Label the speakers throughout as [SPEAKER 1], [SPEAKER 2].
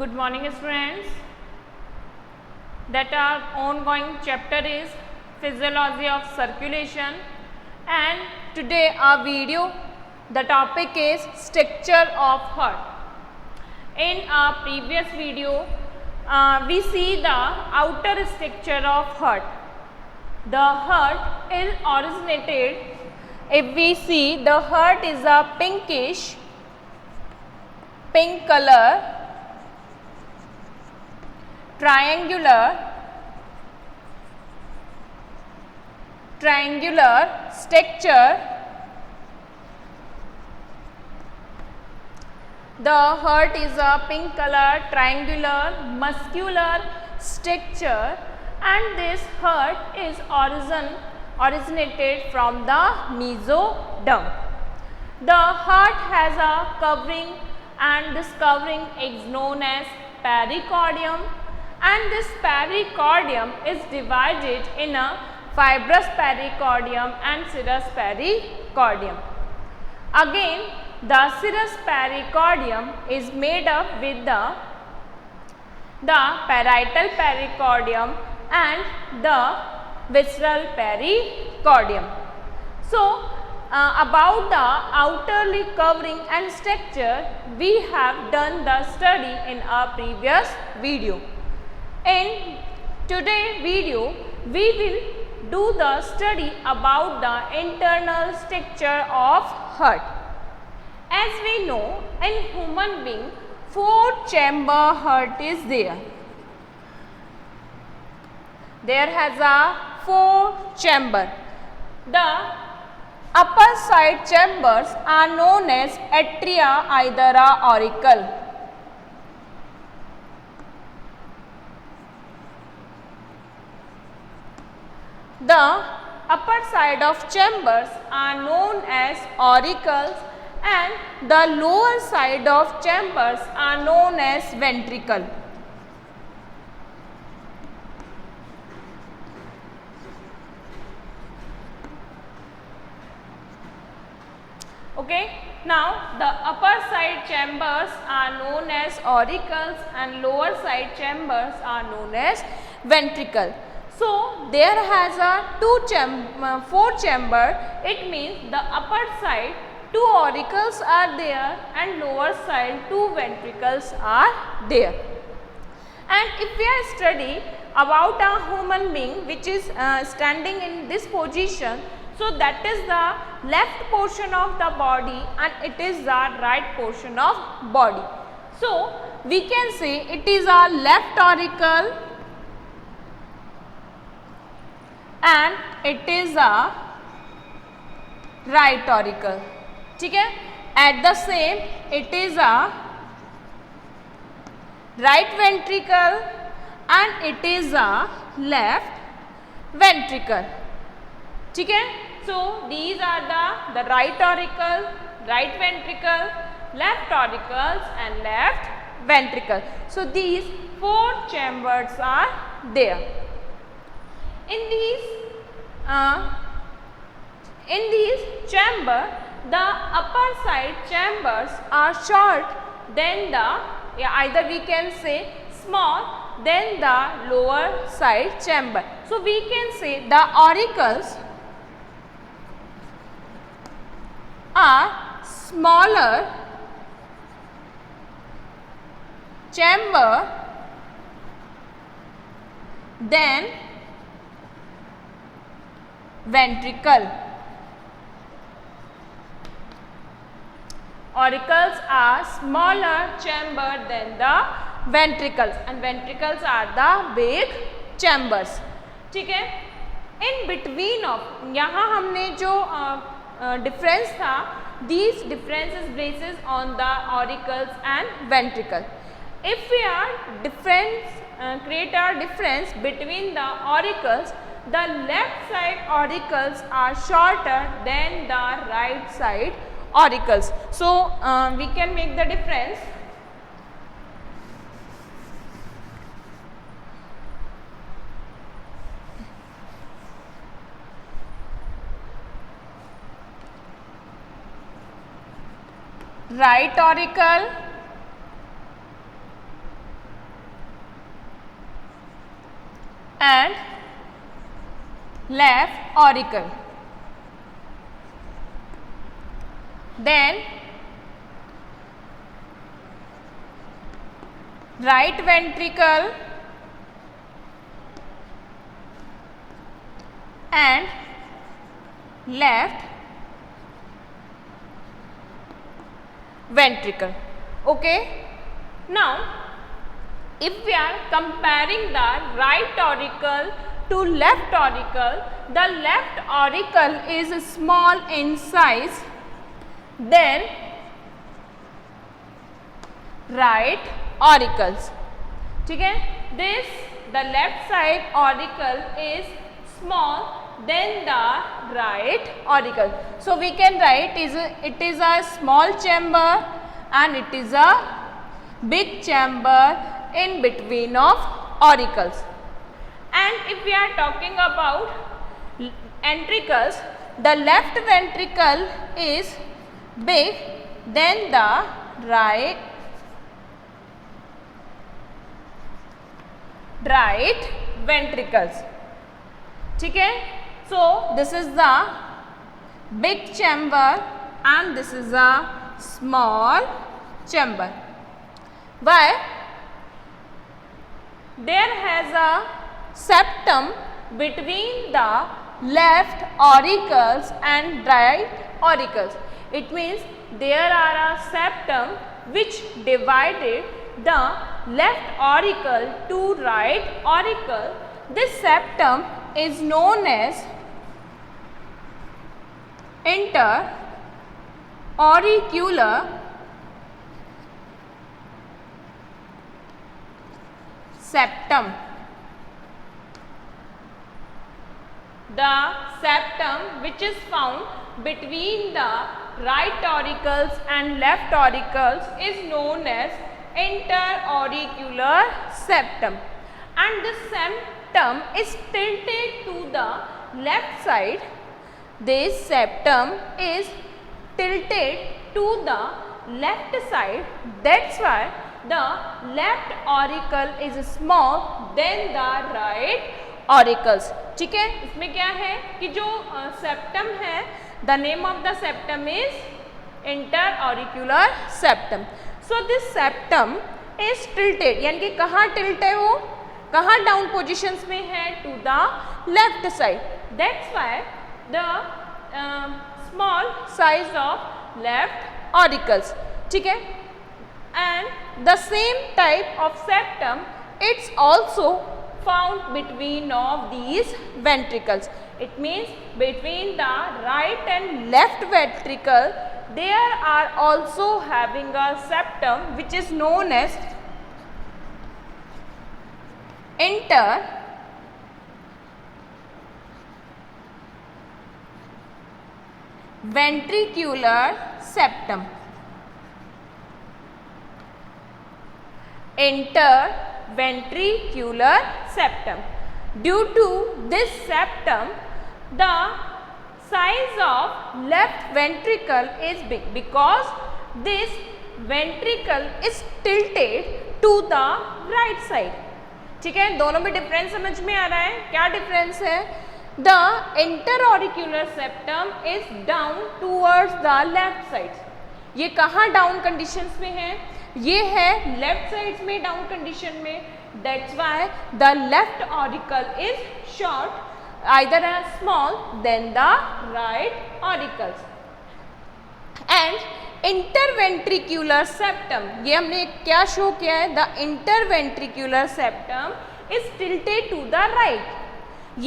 [SPEAKER 1] Good morning students. That our ongoing chapter is physiology of circulation, and today our video, the topic is structure of heart. In our previous video we see the outer structure of heart. The heart is originated, if we see, the heart is a pink color, triangular structure. The heart is a pink color, triangular, muscular structure, and this heart is originated from the mesoderm. The heart has a covering, and this covering is known as pericardium, and this pericardium is divided in a fibrous pericardium and serous pericardium. Again, the serous pericardium is made up with the parietal pericardium and the visceral pericardium. So, about the outerly covering and structure, we have done the study in our previous video. In today's video, we will do the study about the internal structure of heart. As we know, in human being, 4-chamber heart is there. There has a 4-chamber. The upper side chambers are known as atria, either auricle. The upper side of chambers are known as auricles, and the lower side of chambers are known as ventricle. Okay. Now, the upper side chambers are known as auricles and lower side chambers are known as ventricle. So, there has a 4 chamber, it means the upper side 2 auricles are there and lower side 2 ventricles are there. And if we are studying about a human being which is standing in this position, so that is the left portion of the body and it is the right portion of body. So, we can say it is a left auricle and it is a right auricle. ठीक है? At the same, it is a right ventricle and it is a left ventricle. ठीक है? So, these are the right auricle, right ventricle, left auricles and left ventricle. So, these 4 chambers are there. In these chamber, the upper side chambers are short than either we can say small than the lower side chamber. So, we can say the auricles are smaller chamber than ventricle. Auricles are smaller chamber than the ventricles and ventricles are the big chambers. ठीक है? In between of, यहाँ हमने जो difference था, these differences basis on the auricles and ventricle. If we are create a difference between the auricles, the left side auricles are shorter than the right side auricles. So, we can make the difference. Right auricle and left auricle. Then right ventricle and left ventricle. Okay. Now, if we are comparing the right auricle to left auricle, the left auricle is small in size than right auricles. ठीक है, this the left side auricle is small than the right auricle. So we can write it is a small chamber and it is a big chamber in between of auricles. And if we are talking about ventricles, the left ventricle is big than the right ventricles. ठीक है, so this is the big chamber and this is a small chamber. Why? There has a septum between the left auricles and right auricles. It means there are a septum which divided the left auricle to right auricle. This septum is known as interauricular septum. The septum which is found between the right auricles and left auricles is known as interauricular septum, and this septum is tilted to the left side. This septum is tilted to the left side. That's why the left auricle is small than the right auricles. ठीक है, इसमें क्या है कि जो septum है, the name of the septum is interauricular septum. So this septum is tilted, यानी कि कहाँ टिल्ट है वो, कहाँ डाउन पोजिशंस में है, to the left side. That's why the small size of left auricles. ठीक है, and the same type of septum, it's also found between of these ventricles. It means between the right and left ventricle there are also having a septum which is known as interventricular septum. Interventricular septum. Due to this septum, the size of left ventricle is big because this ventricle is tilted to the right side. ठीक है, दोनों में difference समझ में आ रहा है. क्या difference है? The interauricular septum is down towards the left side. ये कहाँ डाउन कंडीशंस में है? ये है लेफ्ट साइड में डाउन कंडीशन में. That's why the left auricle is short, either small then the right auricles. And interventricular septum, ये हमने क्या शो किया है? The interventricular septum is tilted to the right.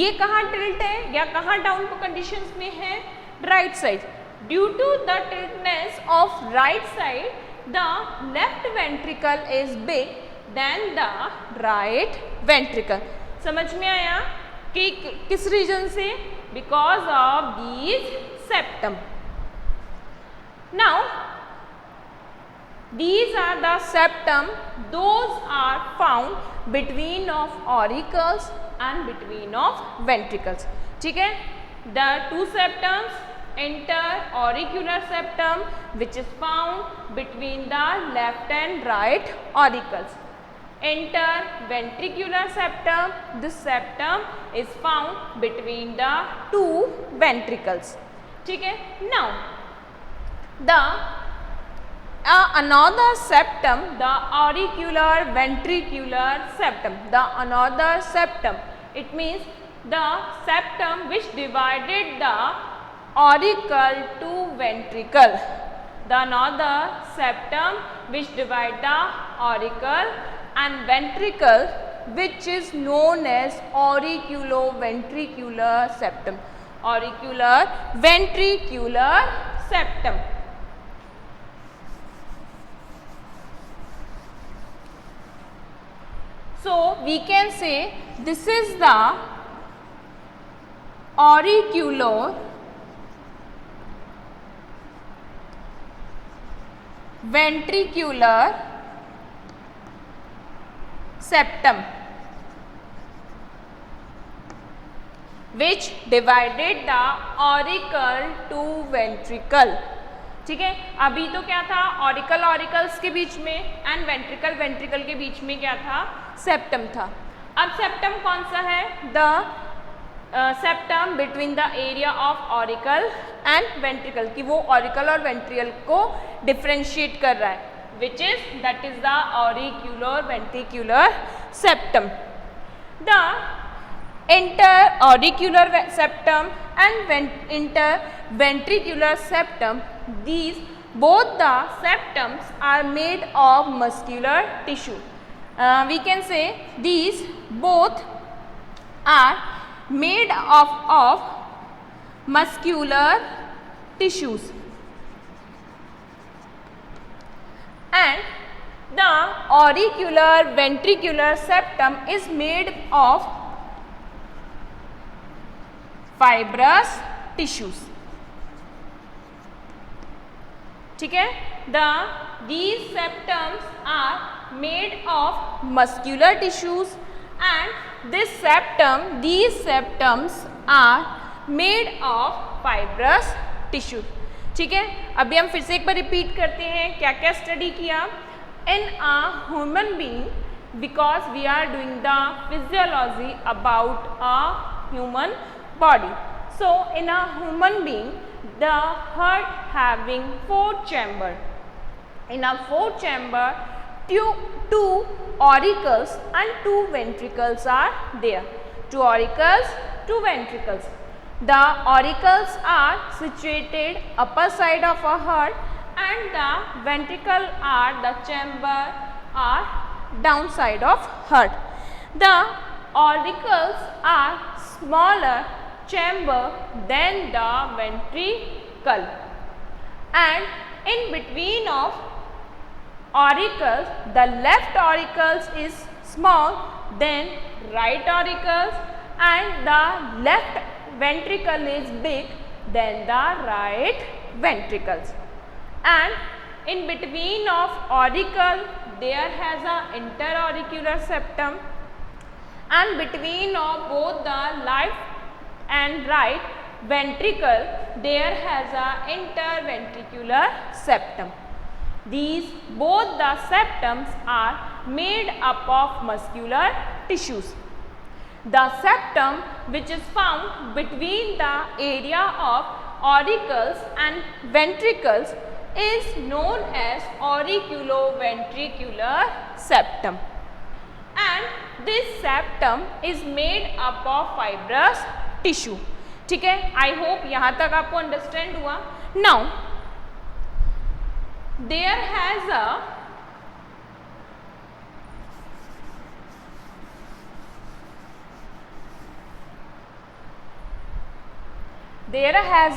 [SPEAKER 1] ये कहाँ टिल्ट है या कहाँ डाउन कंडीशंस में है? Right side. Due to the tiltness of right side, the left ventricle is big than the right ventricle. समझ में आया कि किस रीजन से? Because of these septum. Now these are the septum, those are found between of auricles and between of ventricles. ठीक है, the two septums, interauricular septum which is found between the left and right auricles. Interventricular septum. This septum is found between the two ventricles. ठीक है. Now the another septum, the auricular ventricular septum. The another septum, it means the septum which divided the auricle to ventricle. The another septum which divide the auricle and ventricle, which is known as auriculoventricular septum. Auricular ventricular septum. So we can say this is the auricular ventricular septum which divided the auricle to ventricle. ठीक है. अभी तो क्या था, auricle auricles के बीच में and ventricle ventricle के बीच में क्या था, सेप्टम था. अब सेप्टम कौन सा है, the septum between the area of auricle and ventricle, कि वो ऑरिकल और वेंट्रिकल को डिफ्रेंशिएट कर रहा है, which is that is the auricular ventricular septum. The inter-auricular septum and interventricular septum, these both the septums are made of muscular tissue. We can say these both are made of muscular tissues, and the auricular ventricular septum is made of fibrous tissues. ठीक है. These septums are made of muscular tissues and these septums are made of fibrous tissues. ठीक है. अभी हम फिर से एक बार repeat करते हैं क्या क्या स्टडी किया. In a human being, because we are doing the physiology about a human body. So in a human being, the heart having 4 chamber. In a 4 chamber, two auricles and 2 ventricles are there. 2 auricles, 2 ventricles. The auricles are situated upper side of a heart and the ventricle are the chamber are downside of heart. The auricles are smaller chamber than the ventricle, and in between of auricles, the left auricles is small than right auricles, and the left ventricle is big than the right ventricles, and in between of auricle there has a interauricular septum, and between of both the left and right ventricle there has a interventricular septum. These both the septums are made up of muscular tissues. The septum which is found between the area of auricles and ventricles is known as auriculoventricular septum, and this septum is made up of fibrous tissue. ठीक है. I hope यहाँ तक आपको understand हुआ. Now there has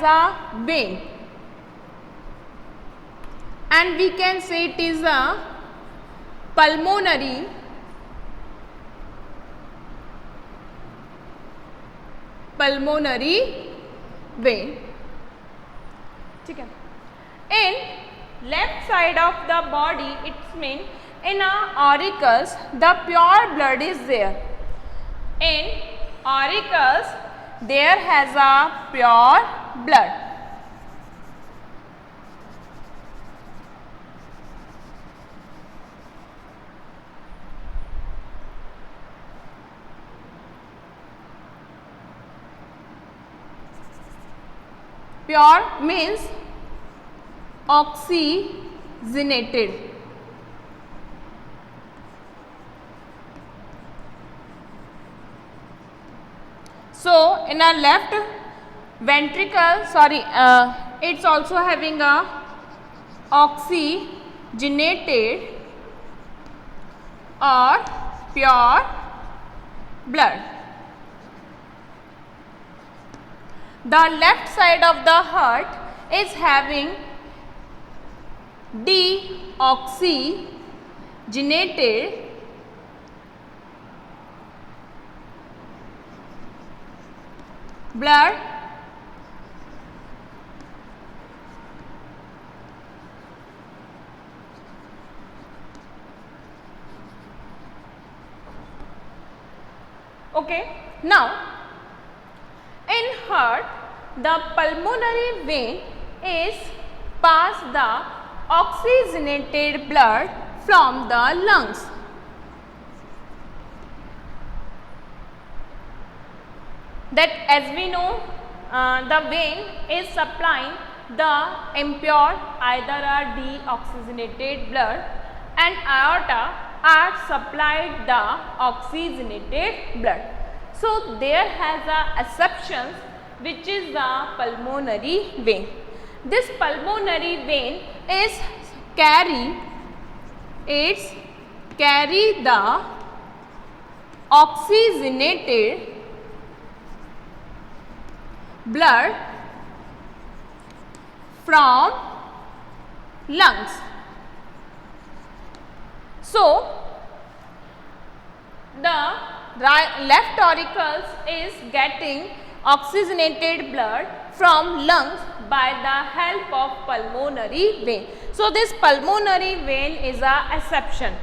[SPEAKER 1] a vein, and we can say it is a pulmonary vein. ठीक है. In left side of the body, it's mean in auricles the pure blood is there. In auricles there has a pure blood. Pure means oxygenated. So in our left ventricle, it's also having a oxygenated or pure blood. The left side of the heart is having deoxygenated blood okay. Now in heart, the pulmonary vein is pass the oxygenated blood from the lungs. That as we know, the vein is supplying the impure, either a deoxygenated blood, and aorta are supplied the oxygenated blood. So there has a exception, which is the pulmonary vein. This pulmonary vein is carry the oxygenated blood from lungs. So the left auricles is getting oxygenated blood from lungs by the help of pulmonary vein. So this pulmonary vein is a exception.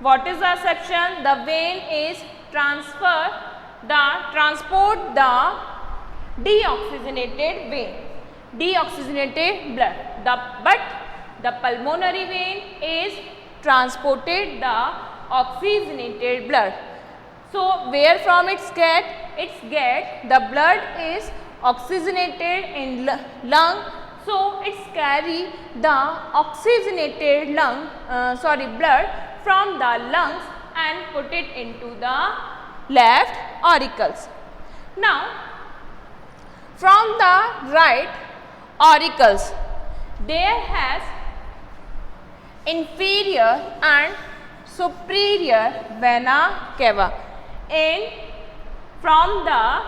[SPEAKER 1] What is the exception? The vein is transport the deoxygenated blood. But the pulmonary vein is transported the oxygenated blood. So where from it's get the blood is oxygenated in lung. So it's carry the oxygenated blood from the lungs and put it into the left auricles. Now from the right auricles, there has inferior and superior vena cava. From the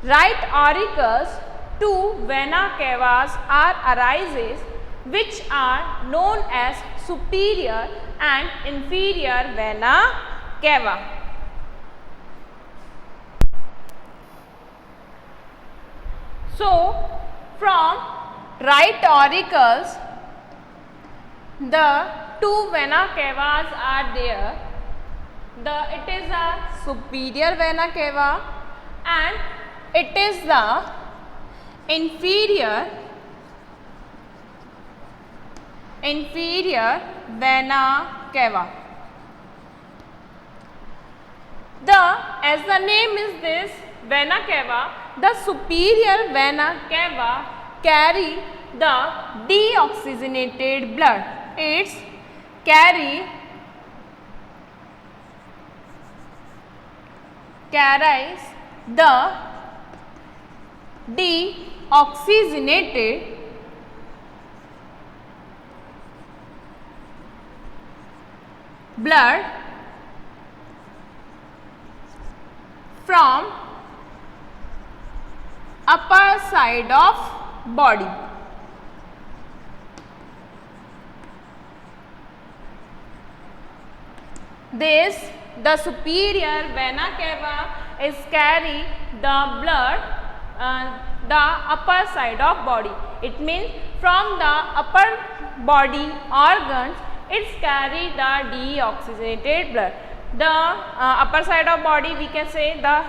[SPEAKER 1] right auricles, two vena cavas are arises, which are known as superior and inferior vena cava. So from right auricles, the two vena cavas are there. It is a superior vena cava and it is the inferior vena cava. As the name is this vena cava, the superior vena cava carry the deoxygenated blood. It's carries the deoxygenated blood from upper side of body. The superior vena cava is carry the blood the upper side of body. It means from the upper body organs, it's carry the deoxygenated blood. The upper side of body, we can say the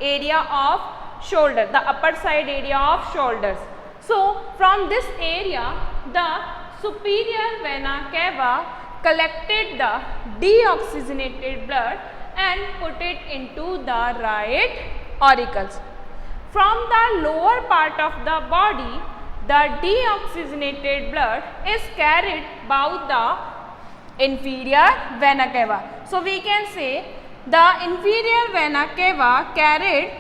[SPEAKER 1] area of shoulder, the upper side area of shoulders. So from this area, the superior vena cava collected the deoxygenated blood and put it into the right auricles. From the lower part of the body, the deoxygenated blood is carried by the inferior vena cava. So we can say the inferior vena cava carried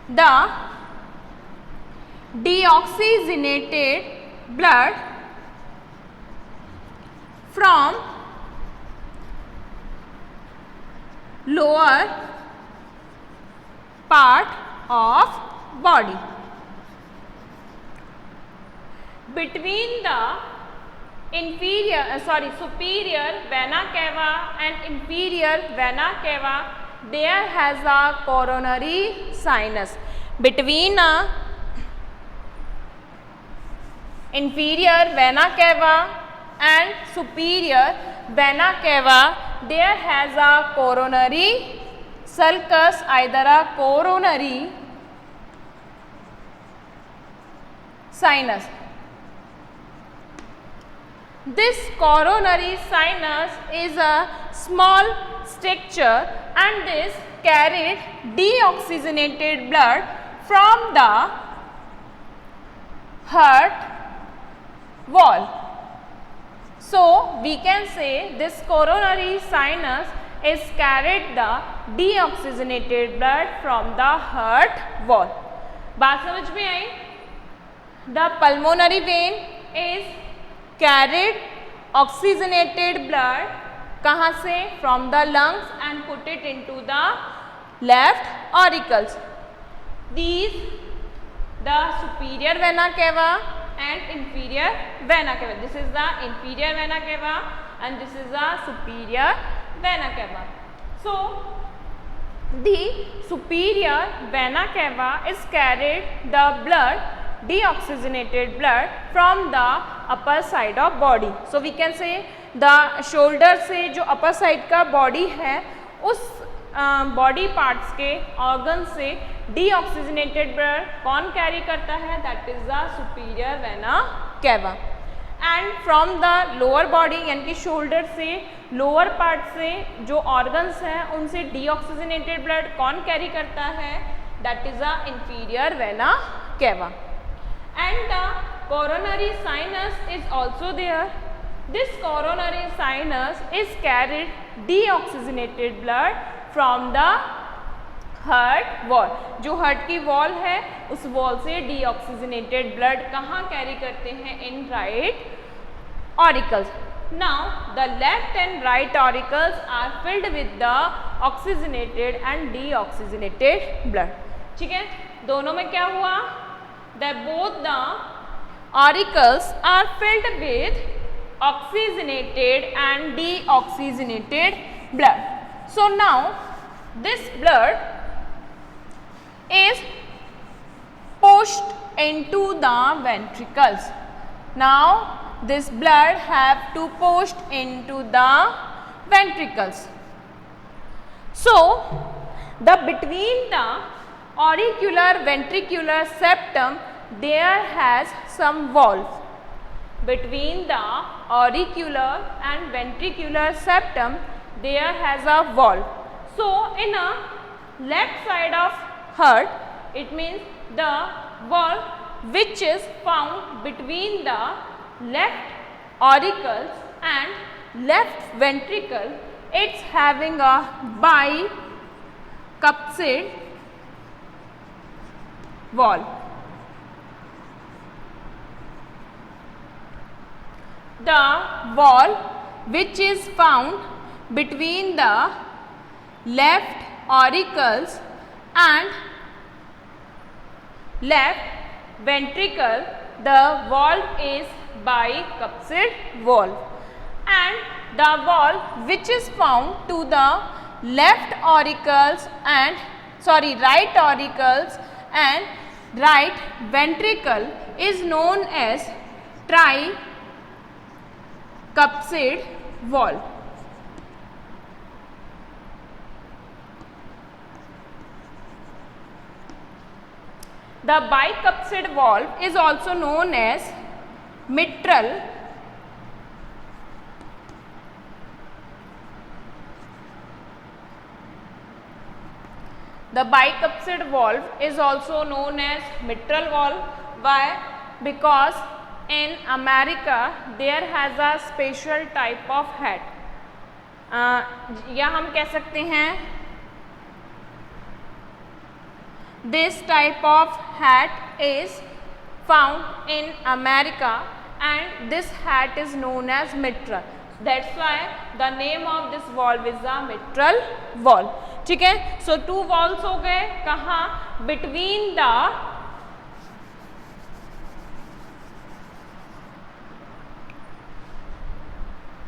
[SPEAKER 1] the deoxygenated blood from lower part of body. Between the superior vena cava and inferior vena cava, there has a coronary sinus. Between inferior vena cava and superior vena cava, there has a coronary sulcus, either a coronary sinus. This coronary sinus is a small structure and this carried deoxygenated blood from the heart wall. So we can say this coronary sinus is carried the deoxygenated blood from the heart wall. बात समझ में आई? The pulmonary vein is carried oxygenated blood कहाँ से? From the lungs and put it into the left auricles. These the superior vena cava and inferior vena cava. This is the inferior vena cava and this is the superior vena cava. So the superior vena cava is carried the blood, deoxygenated blood from the upper side of body. So we can say the shoulder से जो upper side का body है उस body parts के organ से deoxygenated blood कौन carry करता है? That is the superior vena cava. And from the lower body यानी कि शोल्डर से लोअर पार्ट से जो ऑर्गन्स हैं उनसे डीऑक्सीजनेटेड ब्लड कौन कैरी करता है? That is the inferior vena cava. And the coronary sinus is also there. This coronary sinus is carried deoxygenated blood from the heart wall. जो heart की wall है उस वॉल से डीऑक्सीजनेटेड ब्लड कहाँ carry करते हैं? In right auricles. Now the left and right auricles are filled with the oxygenated and deoxygenated blood. ठीक है, दोनों में क्या हुआ? The both the auricles are filled with oxygenated and deoxygenated blood. So now this blood is pushed into the ventricles. Now this blood have to pushed into the ventricles. So the between the auricular ventricular septum there has some valve. Between the auricular and ventricular septum there has a valve. So in a left side of heart, it means the valve which is found between the left auricles and left ventricle, it's having a bicupsid valve. The valve which is found between the left auricles and left ventricle, the valve is bicupsid valve. And the valve which is found to the left auricles and right auricles and right ventricle is known as tricupsid valve. The bicupsid valve is also known as mitral The bicuspid valve is also known as mitral valve. Why? Because in America there has a special type of hat. या हम कह सकते हैं this type of hat is found in America and this hat is known as mitral. That's why the name of this valve is a mitral valve. ठीक है, so two valves हो गए कहाँ? Between the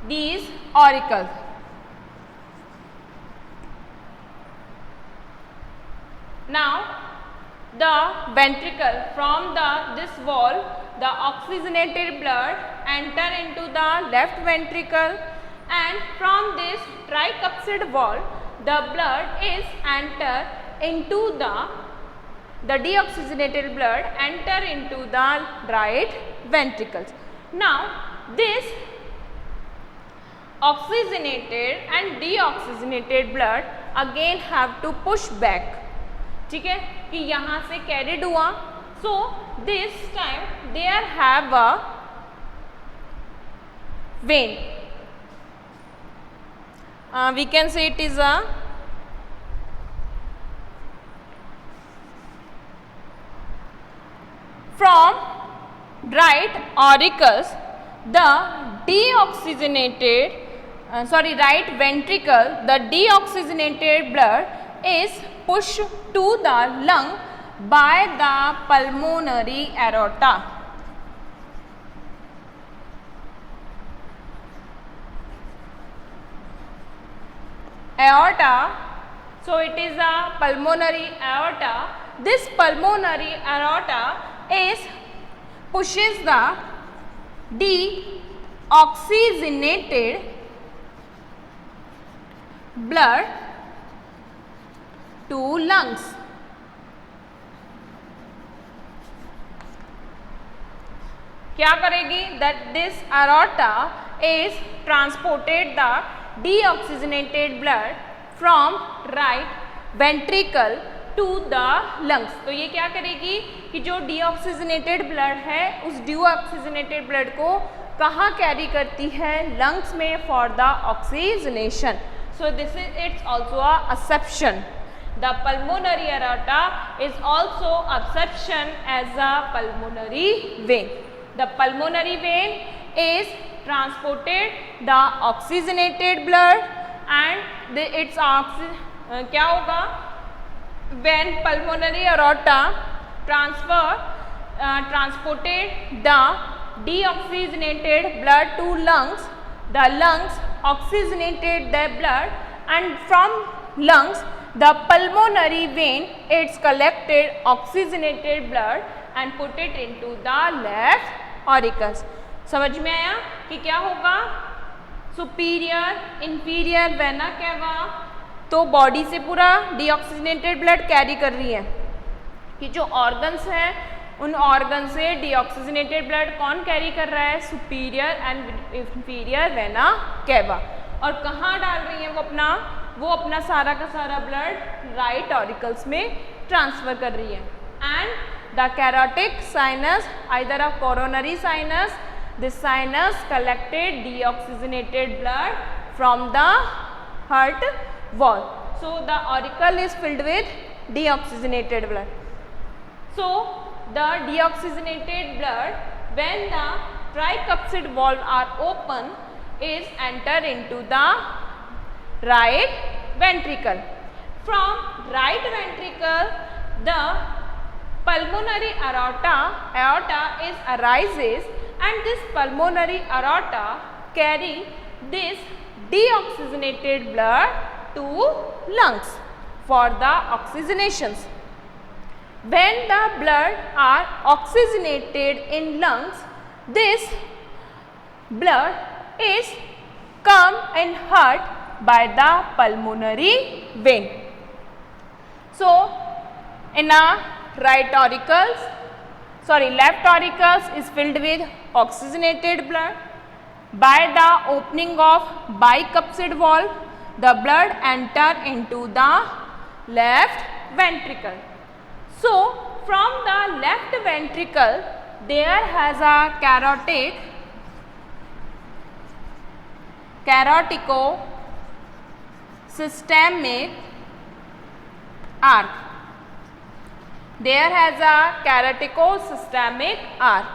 [SPEAKER 1] these auricles. Now the ventricle from this valve, the oxygenated blood enter into the left ventricle, and from this tricuspid valve the blood is enter into the deoxygenated blood enter into the right ventricles. Now this oxygenated and deoxygenated blood again have to push back. ठीक है कि यहाँ से carried हुआ, so this time there have a vein. We can say it is a from right auricles the deoxygenated right ventricle, the deoxygenated blood is pushed to the lung by the pulmonary aorta. Aorta, so it is a pulmonary aorta. This pulmonary aorta is pushes the deoxygenated blood to lungs. क्या करेगी? That this aorta is transported the deoxygenated blood from right ventricle to the lungs. तो ये क्या करेगी कि जो deoxygenated blood है उस deoxygenated blood को कहाँ कैरी करती है? लंग्स में for the oxygenation. So this is it's also a assumption. The pulmonary aorta is also assumption as a pulmonary vein. The pulmonary vein is transported the oxygenated blood and its क्या होगा? When pulmonary aorta transported the deoxygenated blood to lungs, the lungs oxygenated the blood, and from lungs the pulmonary vein it's collected oxygenated blood and put it into the left auricles. समझ में आया कि क्या होगा? Superior inferior vena cava तो body से पूरा deoxygenated blood carry कर रही है कि जो ऑर्गन्स हैं उन ऑर्गन से डीऑक्सीजनेटेड ब्लड कौन कैरी कर रहा है? Superior and inferior vena cava. और कहाँ डाल रही है वो अपना सारा का सारा ब्लड राइट ऑरिकल्स में ट्रांसफर कर रही है. And the carotic sinus either a coronary sinus, this sinus collected deoxygenated blood from the heart wall. So the auricle is filled with deoxygenated blood. So the deoxygenated blood, when the tricuspid valve are open, is enter into the right ventricle. From right ventricle, the pulmonary aorta is arises, and this pulmonary aorta carry this deoxygenated blood to lungs for the oxygenations. When the blood are oxygenated in lungs, this blood is come and hurt by the pulmonary vein. So in a left auricles is filled with oxygenated blood. By the opening of bicuspid valve, the blood enter into the left ventricle. So from the left ventricle there has a carotidosystemic arc. There has a carotidosystemic arc.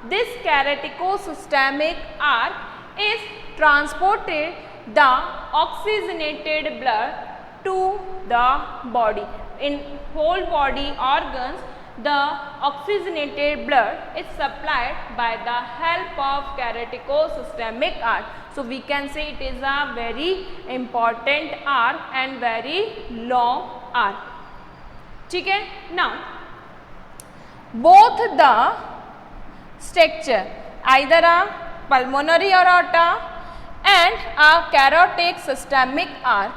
[SPEAKER 1] This carotidosystemic arc is transported the oxygenated blood to the body. In whole body organs, the oxygenated blood is supplied by the help of carotidosystemic arc. So we can say it is a very important arc and very long arc. ठीक है. Now both the structure, either a pulmonary aorta and a carotid systemic arc,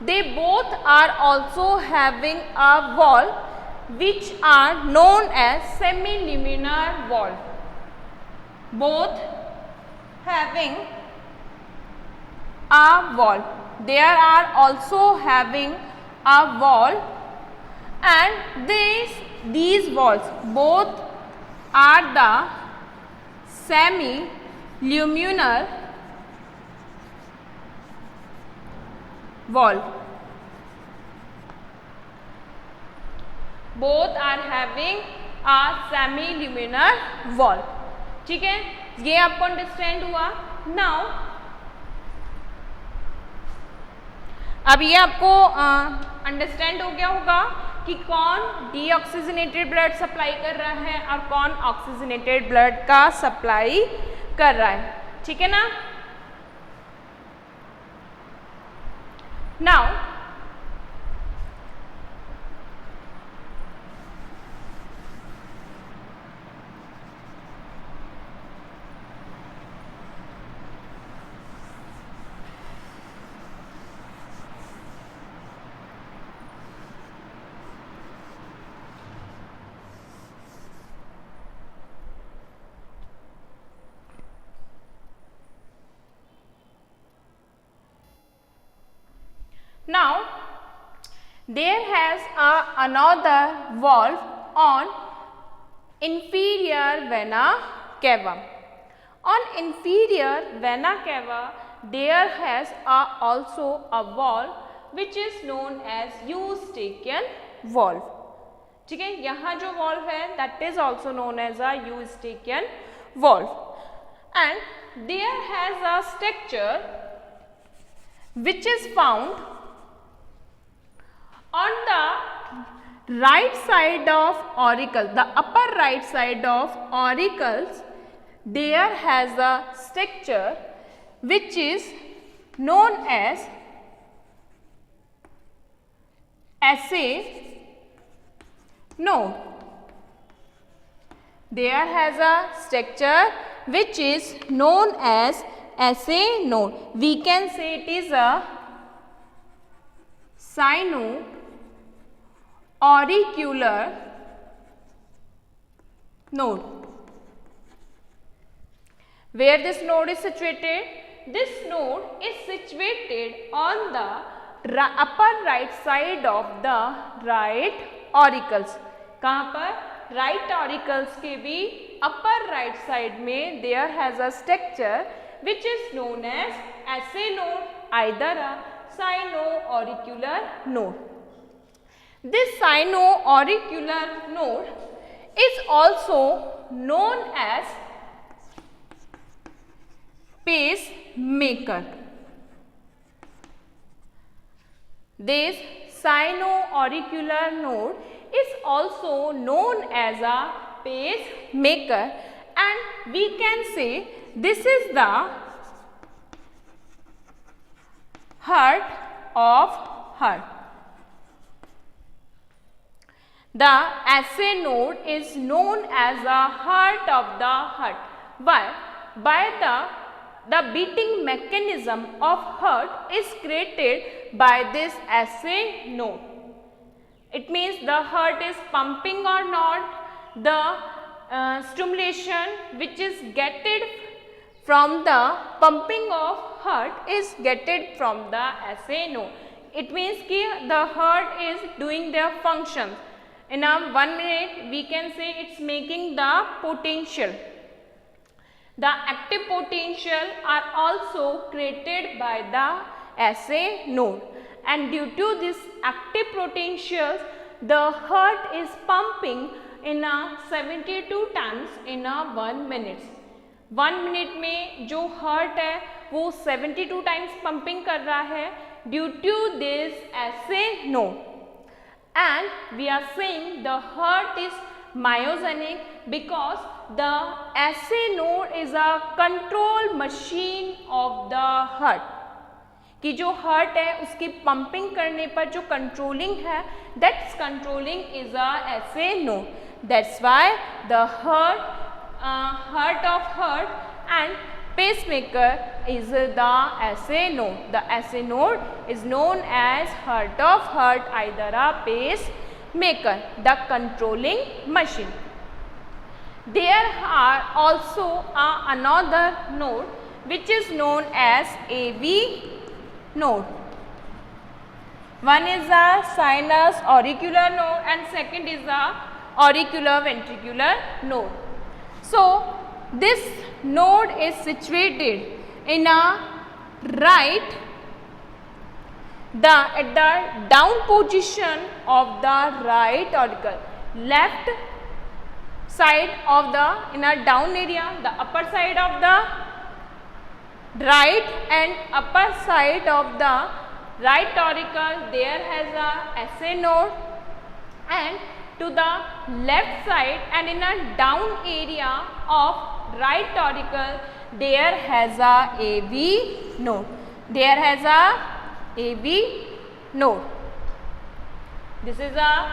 [SPEAKER 1] they both are also having a valve which are known as semiluminar valve. Both having a valve. There are also having a valve, and these valves both are the semiluminar valve. Both are having a semiluminar valve. ठीक है, ये आपको understand हुआ. Now अब ये आपको understand हो गया होगा कि कौन डीऑक्सीजनेटेड ब्लड सप्लाई कर रहा है और कौन ऑक्सीजनेटेड ब्लड का सप्लाई कर रहा है. ठीक है ना. Now Now there has another valve on inferior vena cava. On inferior vena cava there has also a valve which is known as Eustachian valve. ठीक है, यहाँ जो valve है that is also known as a Eustachian valve, and there has a structure which is found on the right side of auricle, the upper right side of auricles. There has a structure which is known as SA node. There has a structure which is known as SA node. We can say it is a sino-auricular node. Where this node is situated? This node is situated on the upper right side of the right auricles. कहाँ पर? Right auricles के भी upper right side में there has a structure which is known as SA node, either a sino-auricular node. This sino-auricular node is also known as pacemaker. This sino-auricular node is also known as a pacemaker, and we can say this is the heart of heart. The SA node is known as the heart of the heart. Why? By the beating mechanism of heart is created by this SA node. It means the heart is pumping or not, the stimulation which is getted from the pumping of heart is getted from the SA node. It means कि the heart is doing their functions. In a 1 minute, we can say it's making the potential. The active potential are also created by the SA node, and due to this active potentials, the heart is pumping in a 72 times in a 1 minute. 1 minute में जो heart है वो 72 times pumping कर रहा है due to this SA node. And we are saying the heart is myogenic because the SA node is a control machine of the heart. कि जो heart है उसकी pumping करने पर जो controlling है, that's controlling is a SA node. That's why the heart of heart and pacemaker is the SA node. The SA node is known as heart of heart, either a pacemaker, the controlling machine. There are also another node which is known as AV node. One is a sinus auricular node and second is a auricular ventricular node. So this node is situated in a right, at the down position of the right auricle, left side of the in a down area, the upper side of the right and upper side of the right auricle there has a SA node, and to the left side and in a down area of right auricle there has a AV node. There has a AV node. This is a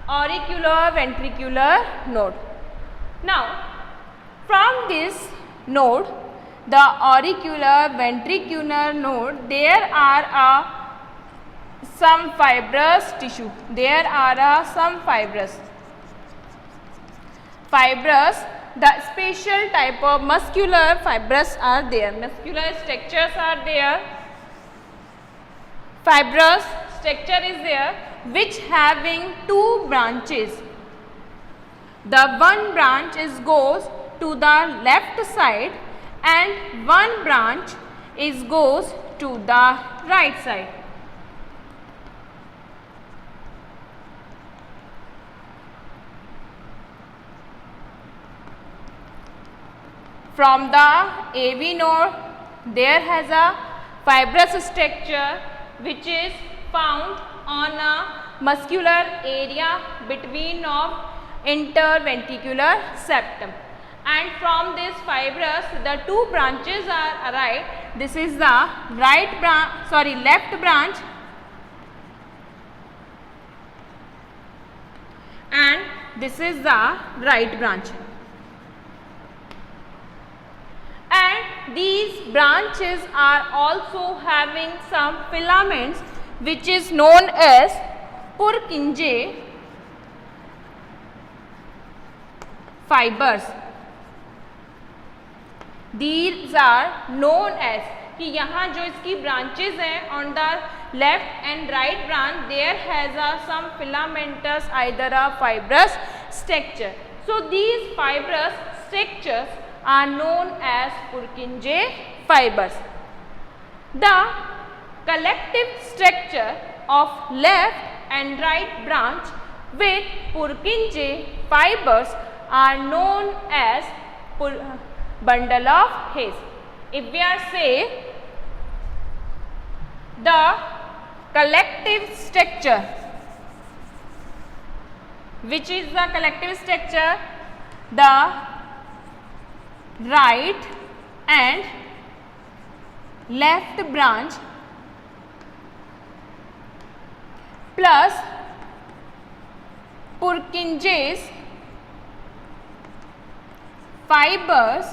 [SPEAKER 1] auricular ventricular node. Now from this node, the auricular ventricular node, there are some fibrous tissue. There are some fibrous, the special type of muscular fibers are there. Muscular structures are there. Fibrous structure is there which having two branches. The one branch goes to the left side and one branch goes to the right side. From the AV node, there has a fibrous structure which is found on a muscular area between of interventricular septum. And from this fibrous, the two branches are right. This is the left branch, and this is the right branch. And these branches are also having some filaments which is known as Purkinje fibers. These are known as कि यहाँ जो इसकी branches हैं on the left and right branch there has some filamentous either a fibrous structure. So these fibrous structures are known as Purkinje fibers. The collective structure of left and right branch with Purkinje fibers are known as bundle of His. If we are say the collective structure, which is the collective structure, the right and left branch plus Purkinje's fibers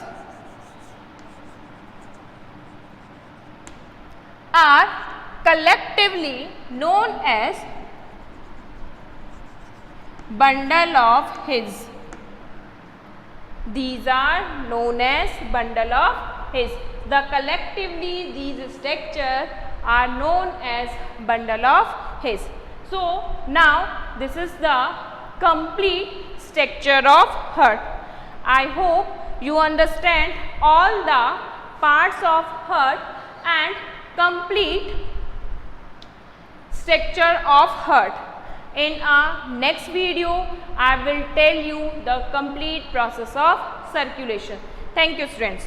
[SPEAKER 1] are collectively known as bundle of His. These are known as bundle of His. The collectively these structures are known as bundle of hairs. So now this is the complete structure of heart. I hope you understand all the parts of heart and complete structure of heart. In our next video, I will tell you the complete process of circulation. Thank you, students.